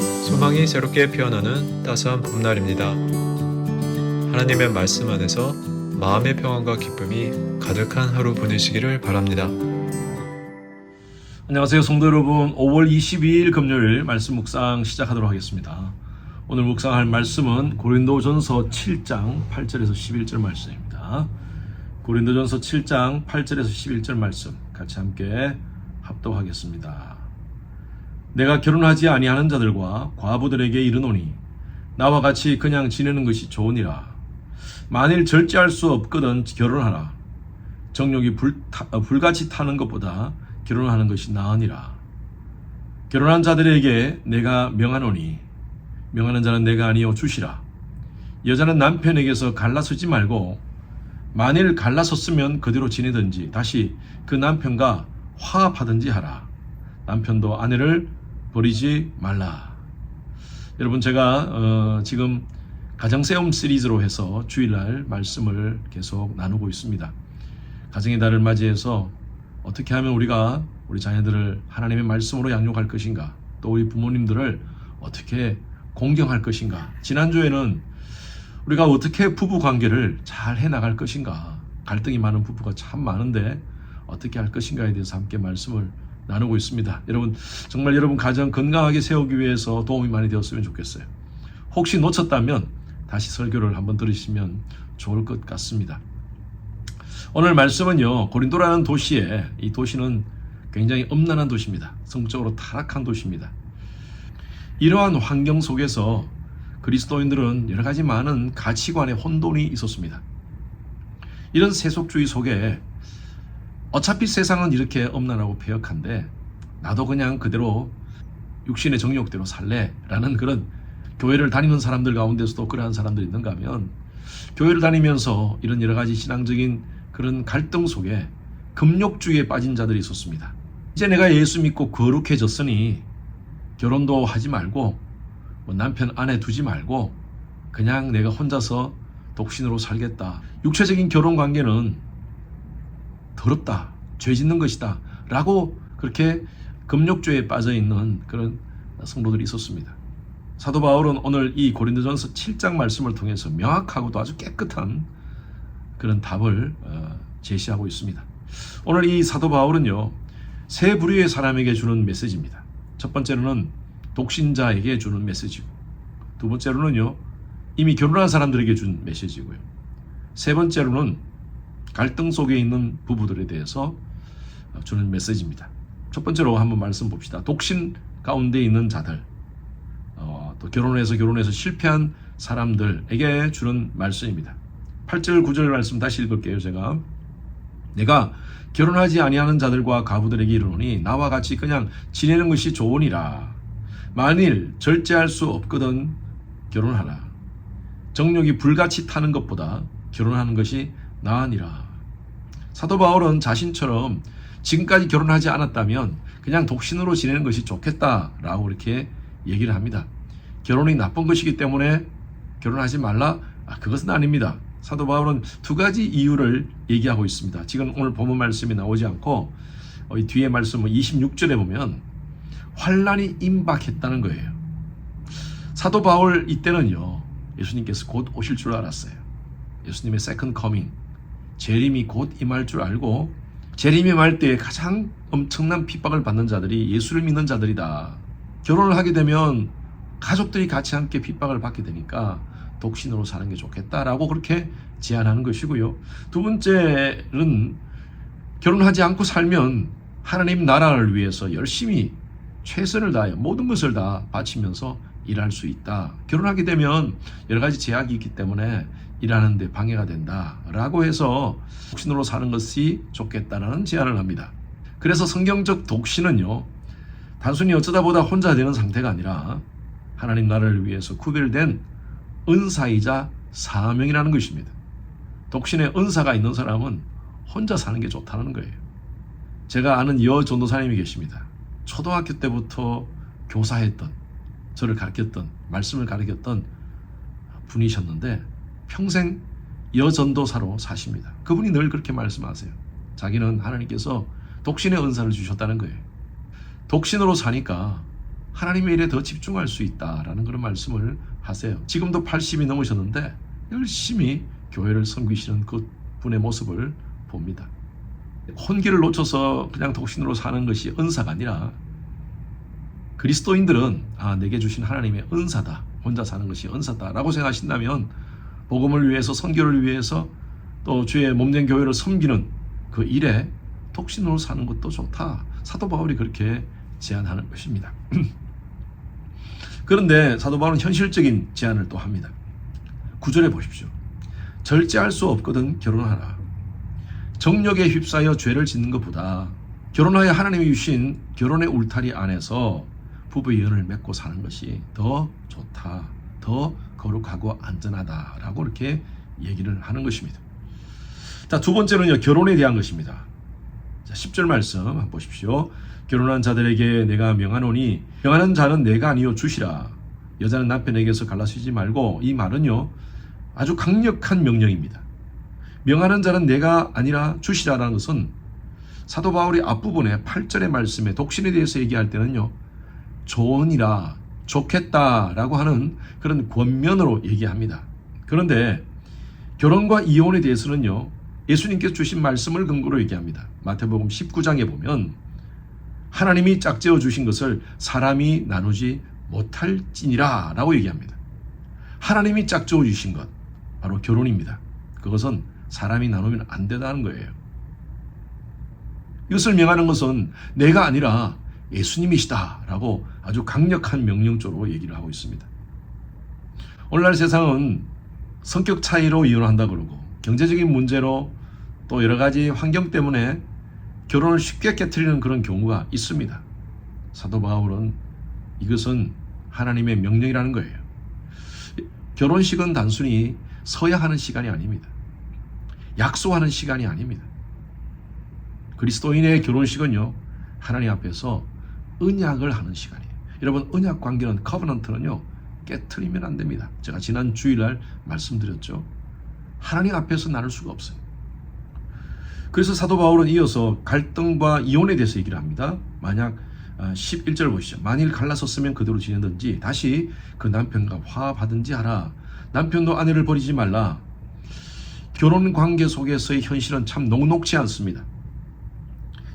소망이 새롭게 피어나는 따스한 봄날입니다. 하나님의 말씀 안에서 마음의 평안과 기쁨이 가득한 하루 보내시기를 바랍니다. 안녕하세요 성도 여러분, 5월 22일 금요일 말씀 묵상 시작하도록 하겠습니다. 오늘 묵상할 말씀은 고린도전서 7장 8절에서 11절 말씀입니다. 고린도전서 7장 8절에서 11절 말씀 같이 함께 합독하겠습니다. 내가 결혼하지 아니하는 자들과 과부들에게 이르노니 나와 같이 그냥 지내는 것이 좋으니라. 만일 절제할 수 없거든 결혼하라. 정욕이 불같이 타는 것보다 결혼하는 것이 나으니라. 결혼한 자들에게 내가 명하노니 명하는 자는 내가 아니요 주시라. 여자는 남편에게서 갈라서지 말고 만일 갈라섰으면 그대로 지내든지 다시 그 남편과 화합하든지 하라. 남편도 아내를 버리지 말라. 여러분, 제가 지금 가정세움 시리즈로 해서 주일날 말씀을 계속 나누고 있습니다. 가정의 달을 맞이해서 어떻게 하면 우리가 우리 자녀들을 하나님의 말씀으로 양육할 것인가, 또 우리 부모님들을 어떻게 공경할 것인가, 지난주에는 우리가 어떻게 부부 관계를 잘 해나갈 것인가, 갈등이 많은 부부가 참 많은데 어떻게 할 것인가에 대해서 함께 말씀을 나누고 있습니다. 여러분, 정말 여러분 가정 건강하게 세우기 위해서 도움이 많이 되었으면 좋겠어요. 혹시 놓쳤다면 다시 설교를 한번 들으시면 좋을 것 같습니다. 오늘 말씀은요, 고린도라는 도시에, 이 도시는 굉장히 음란한 도시입니다. 성적으로 타락한 도시입니다. 이러한 환경 속에서 그리스도인들은 여러 가지 많은 가치관의 혼돈이 있었습니다. 이런 세속주의 속에 어차피 세상은 이렇게 음란하고 폐역한데 나도 그냥 그대로 육신의 정욕대로 살래라는 그런, 교회를 다니는 사람들 가운데서도 그러한 사람들이 있는가 하면 교회를 다니면서 이런 여러 가지 신앙적인 그런 갈등 속에 금욕주의에 빠진 자들이 있었습니다. 이제 내가 예수 믿고 거룩해졌으니 결혼도 하지 말고 남편 아내 두지 말고 그냥 내가 혼자서 독신으로 살겠다. 육체적인 결혼 관계는 더럽다, 죄 짓는 것이다 라고 그렇게 금욕주의에 빠져있는 그런 성도들이 있었습니다. 사도 바울은 오늘 이 고린도전서 7장 말씀을 통해서 명확하고도 아주 깨끗한 그런 답을 제시하고 있습니다. 오늘 이 사도 바울은요, 세 부류의 사람에게 주는 메시지입니다. 첫 번째로는 독신자에게 주는 메시지고, 두 번째로는요, 이미 결혼한 사람들에게 준 메시지고요, 세 번째로는 갈등 속에 있는 부부들에 대해서 주는 메시지입니다. 첫 번째로 한번 말씀 봅시다. 독신 가운데 있는 자들, 또 결혼해서 실패한 사람들에게 주는 말씀입니다. 8절 9절 말씀 다시 읽을게요. 제가 내가 결혼하지 아니하는 자들과 과부들에게 이르노니 나와 같이 그냥 지내는 것이 좋으니라. 만일 절제할 수 없거든 결혼하라. 정욕이 불같이 타는 것보다 결혼하는 것이 나으니라. 사도 바울은 자신처럼 지금까지 결혼하지 않았다면 그냥 독신으로 지내는 것이 좋겠다라고 이렇게 얘기를 합니다. 결혼이 나쁜 것이기 때문에 결혼하지 말라? 그것은 아닙니다. 사도 바울은 두 가지 이유를 얘기하고 있습니다. 지금 오늘 본문 말씀이 나오지 않고 이 뒤에 말씀은 26절에 보면 환난이 임박했다는 거예요. 사도 바울 이때는요, 예수님께서 곧 오실 줄 알았어요. 예수님의 세컨드 커밍, 재림이 곧 임할 줄 알고 재림이 임할 때에 가장 엄청난 핍박을 받는 자들이 예수를 믿는 자들이다. 결혼을 하게 되면 가족들이 같이 함께 핍박을 받게 되니까 독신으로 사는 게 좋겠다라고 그렇게 제안하는 것이고요. 두 번째는 결혼하지 않고 살면 하나님 나라를 위해서 열심히 최선을 다해 모든 것을 다 바치면서 일할 수 있다. 결혼하게 되면 여러 가지 제약이 있기 때문에 일하는 데 방해가 된다라고 해서 독신으로 사는 것이 좋겠다라는 제안을 합니다. 그래서 성경적 독신은요, 단순히 어쩌다 보다 혼자 되는 상태가 아니라 하나님 나라를 위해서 구별된 은사이자 사명이라는 것입니다. 독신의 은사가 있는 사람은 혼자 사는 게 좋다는 거예요. 제가 아는 전도사님이 계십니다. 초등학교 때부터 교사했던, 저를 가르쳤던, 말씀을 가르쳤던 분이셨는데 평생 여전도사로 사십니다. 그분이 늘 그렇게 말씀하세요. 자기는 하나님께서 독신의 은사를 주셨다는 거예요. 독신으로 사니까 하나님의 일에 더 집중할 수 있다라는 그런 말씀을 하세요. 지금도 80이 넘으셨는데 열심히 교회를 섬기시는 그 분의 모습을 봅니다. 혼기를 놓쳐서 그냥 독신으로 사는 것이 은사가 아니라 그리스도인들은 내게 주신 하나님의 은사다. 혼자 사는 것이 은사다라고 생각하신다면 복음을 위해서, 선교를 위해서, 또 주의 몸된 교회를 섬기는 그 일에 독신으로 사는 것도 좋다. 사도 바울이 그렇게 제안하는 것입니다. 그런데 사도 바울은 현실적인 제안을 또 합니다. 9절에 보십시오. 절제할 수 없거든 결혼하라. 정욕에 휩싸여 죄를 짓는 것보다 결혼하여 하나님이 주신 결혼의 울타리 안에서 부부의 연을 맺고 사는 것이 더 좋다, 더 거룩하고 안전하다라고 이렇게 얘기를 하는 것입니다. 자, 두 번째는요, 결혼에 대한 것입니다. 자, 10절 말씀 한번 보십시오. 결혼한 자들에게 내가 명하노니 명하는 자는 내가 아니요 주시라. 여자는 남편에게서 갈라서지 말고, 이 말은요 아주 강력한 명령입니다. 명하는 자는 내가 아니라 주시라라는 것은 사도 바울이 앞부분에 8절의 말씀에 독신에 대해서 얘기할 때는요, 좋으니라, 좋겠다라고 하는 그런 권면으로 얘기합니다. 그런데 결혼과 이혼에 대해서는요, 예수님께서 주신 말씀을 근거로 얘기합니다. 마태복음 19장에 보면 하나님이 짝지어 주신 것을 사람이 나누지 못할지니라 라고 얘기합니다. 하나님이 짝지어 주신 것, 바로 결혼입니다. 그것은 사람이 나누면 안 된다는 거예요. 이것을 명하는 것은 내가 아니라 예수님이시다 라고 아주 강력한 명령조로 얘기를 하고 있습니다. 오늘날 세상은 성격 차이로 이혼한다 그러고, 경제적인 문제로 또 여러 가지 환경 때문에 결혼을 쉽게 깨트리는 그런 경우가 있습니다. 사도 바울은 이것은 하나님의 명령이라는 거예요. 결혼식은 단순히 서야 하는 시간이 아닙니다. 약속하는 시간이 아닙니다. 그리스도인의 결혼식은요, 하나님 앞에서 언약을 하는 시간이에요. 여러분, 언약 관계는, 커버넌트는요 깨트리면 안 됩니다. 제가 지난 주일날 말씀드렸죠. 하나님 앞에서 나눌 수가 없어요. 그래서 사도 바울은 이어서 갈등과 이혼에 대해서 얘기를 합니다. 만약 11절 보시죠. 만일 갈라섰으면 그대로 지내든지 다시 그 남편과 화합하든지 하라. 남편도 아내를 버리지 말라. 결혼 관계 속에서의 현실은 참 녹록지 않습니다.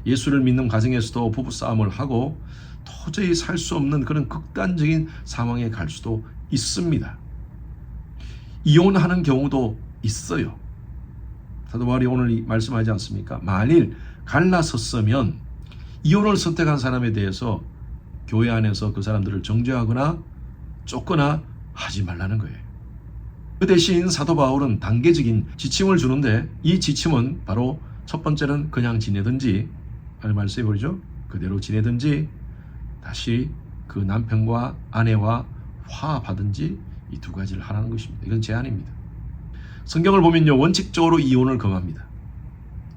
예수를 믿는 가정에서도 부부싸움을 하고 도저히 살 수 없는 그런 극단적인 상황에 갈 수도 있습니다. 이혼하는 경우도 있어요. 사도 바울이 오늘 말씀하지 않습니까? 만일 갈라섰으면 이혼을 선택한 사람에 대해서 교회 안에서 그 사람들을 정죄하거나 쫓거나 하지 말라는 거예요. 그 대신 사도 바울은 단계적인 지침을 주는데, 이 지침은 바로 첫 번째는 그냥 지내든지, 말씀해 버리죠. 그대로 지내든지 다시 그 남편과 아내와 화합하든지, 이 두 가지를 하라는 것입니다. 이건 제안입니다. 성경을 보면요, 원칙적으로 이혼을 금합니다.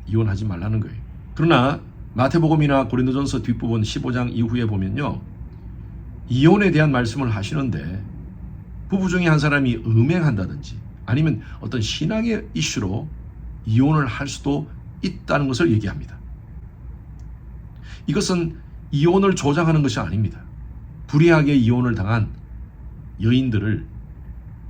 이혼하지 말라는 거예요. 그러나 마태복음이나 고린도전서 뒷부분 15장 이후에 보면요, 이혼에 대한 말씀을 하시는데 부부 중에 한 사람이 음행한다든지 아니면 어떤 신앙의 이슈로 이혼을 할 수도 있다는 것을 얘기합니다. 이것은 이혼을 조장하는 것이 아닙니다. 불의하게 이혼을 당한 여인들을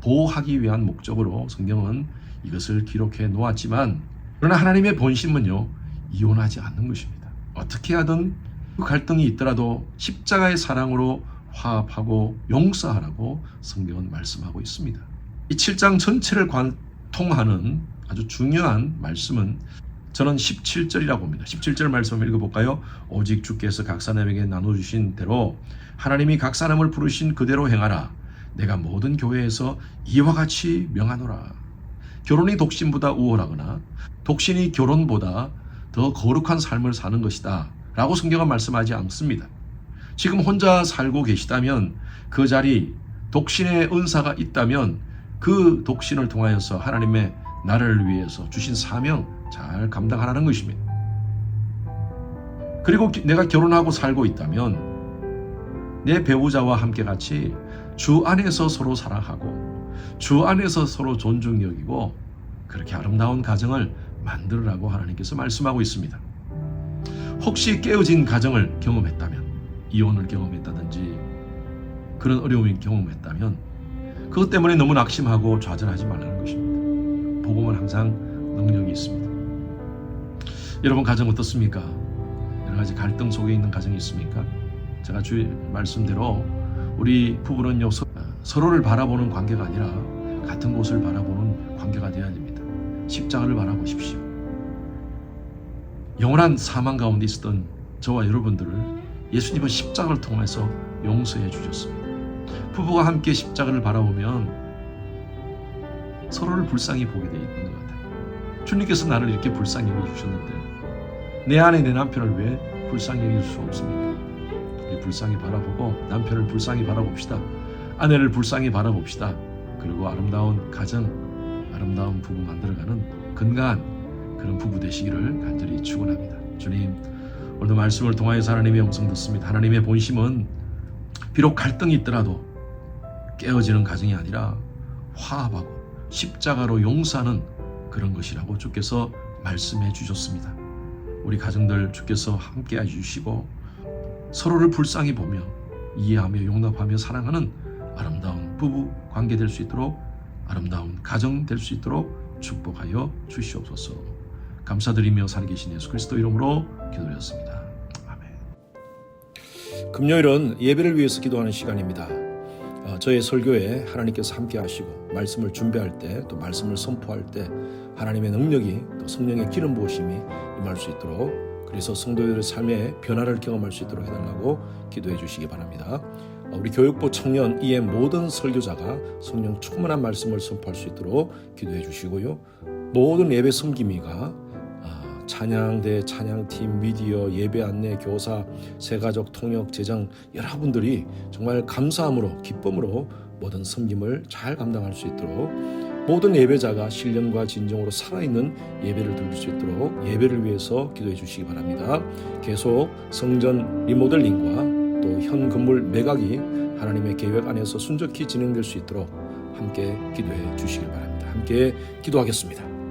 보호하기 위한 목적으로 성경은 이것을 기록해 놓았지만, 그러나 하나님의 본심은요, 이혼하지 않는 것입니다. 어떻게 하든 그 갈등이 있더라도 십자가의 사랑으로 화합하고 용서하라고 성경은 말씀하고 있습니다. 이 7장 전체를 관통하는 아주 중요한 말씀은 저는 17절이라고 봅니다. 17절 말씀 읽어볼까요? 오직 주께서 각 사람에게 나눠주신 대로 하나님이 각 사람을 부르신 그대로 행하라. 내가 모든 교회에서 이와 같이 명하노라. 결혼이 독신보다 우월하거나 독신이 결혼보다 더 거룩한 삶을 사는 것이다 라고 성경은 말씀하지 않습니다. 지금 혼자 살고 계시다면, 그 자리 독신의 은사가 있다면 그 독신을 통하여서 하나님의 나라를 위해서 주신 사명 잘 감당하라는 것입니다. 그리고 내가 결혼하고 살고 있다면 내 배우자와 함께 같이 주 안에서 서로 사랑하고 주 안에서 서로 존중 여기고 그렇게 아름다운 가정을 만들으라고 하나님께서 말씀하고 있습니다. 혹시 깨어진 가정을 경험했다면, 이혼을 경험했다든지 그런 어려움을 경험했다면 그것 때문에 너무 낙심하고 좌절하지 말라는 것입니다. 복음은 항상 능력이 있습니다. 여러분 가정 어떻습니까? 여러 가지 갈등 속에 있는 가정이 있습니까? 제가 주의 말씀대로 우리 부부는요 서로를 바라보는 관계가 아니라 같은 곳을 바라보는 관계가 되어야 됩니다. 십자가를 바라보십시오. 영원한 사망 가운데 있었던 저와 여러분들을 예수님은 십자가를 통해서 용서해 주셨습니다. 부부가 함께 십자가를 바라보면 서로를 불쌍히 보게 되어 있는 것 같아요. 주님께서 나를 이렇게 불쌍히 여겨주셨는데 내 안에 내 남편을 왜 불쌍히 여길 수 없습니까? 우리 불쌍히 바라보고 남편을 불쌍히 바라봅시다. 아내를 불쌍히 바라봅시다. 그리고 아름다운 가정, 아름다운 부부 만들어가는 건강한 그런 부부 되시기를 간절히 축원합니다. 주님, 오늘도 말씀을 통하여서 하나님의 음성 듣습니다. 하나님의 본심은 비록 갈등이 있더라도 깨어지는 가정이 아니라 화합하고 십자가로 용서하는 그런 것이라고 주께서 말씀해 주셨습니다. 우리 가정들 주께서 함께 해주시고 서로를 불쌍히 보며 이해하며 용납하며 사랑하는 아름다운 부부 관계 될 수 있도록 아름다운 가정 될 수 있도록 축복하여 주시옵소서. 감사드리며 살아계신 예수 그리스도 이름으로 기도드렸습니다. 아멘. 금요일은 예배를 위해서 기도하는 시간입니다. 저의 설교에 하나님께서 함께 하시고 말씀을 준비할 때 또 말씀을 선포할 때 하나님의 능력이 또 성령의 기름 부으심이 임할 수 있도록 그래서 성도들의 삶의 변화를 경험할 수 있도록 해달라고 기도해 주시기 바랍니다. 우리 교육부 청년 이의 모든 설교자가 성령 충만한 말씀을 선포할 수 있도록 기도해 주시고요. 모든 예배 섬김이가 찬양대, 찬양팀, 미디어, 예배 안내, 교사, 새가족, 통역, 제장 여러분들이 정말 감사함으로 기쁨으로 모든 섬김을 잘 감당할 수 있도록 모든 예배자가 신령과 진정으로 살아있는 예배를 드릴 수 있도록 예배를 위해서 기도해 주시기 바랍니다. 계속 성전 리모델링과 또 현 건물 매각이 하나님의 계획 안에서 순적히 진행될 수 있도록 함께 기도해 주시기 바랍니다. 함께 기도하겠습니다.